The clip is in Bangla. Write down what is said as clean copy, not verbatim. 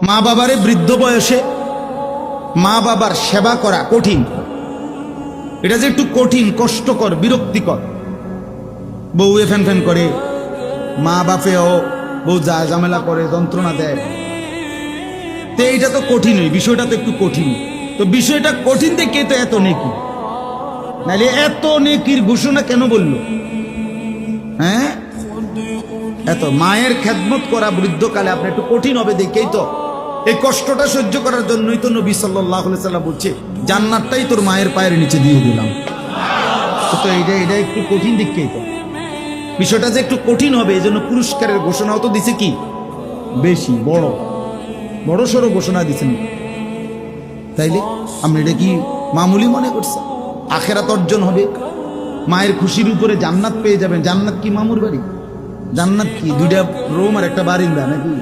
মা বাবারে বৃদ্ধ বয়সে মা বাবার সেবা করা কঠিন। এটা যে একটু কঠিন, কষ্টকর, বিরক্তিকর। বউ ফ্যান ফ্যান করে, মা বাপেও বউ যা ঝামেলা করে, যন্ত্রণা দেয়। তো এইটা তো কঠিনই, বিষয়টা তো একটু কঠিন। তো বিষয়টা কঠিন দেখে তো এত নেকি, নাহলে এত নেকির ঘোষণা কেন বললো? হ্যাঁ, এত মায়ের খেদমত করা বৃদ্ধকালে আপনার একটু কঠিন হবে দেখেই তো এই কষ্টটা সহ্য করার জন্যই তো নবী সাল্লাল্লাহু আলাইহি সাল্লাম বলছে জান্নাতটাই তোর মায়ের পায়ের নিচে দিয়ে দিলাম। তো এটা একটু কঠিন দেখেই তো বিষয়টা যে একটু কঠিন হবে, এই জন্য পুরস্কারের ঘোষণাও তো দিছে কি বেশি বড় বড় সড়ো ঘোষণা দিচ্ছেন। তাইলে আপনি এটা কি মামুলি মনে করছেন? আখেরাত অর্জন হবে, মায়ের খুশির উপরে জান্নাত পেয়ে যাবেন। জান্নাত কি মামুর বাড়ি? জান্নাত কি দুইটা রুম আর একটা বারিন্দা নাকি?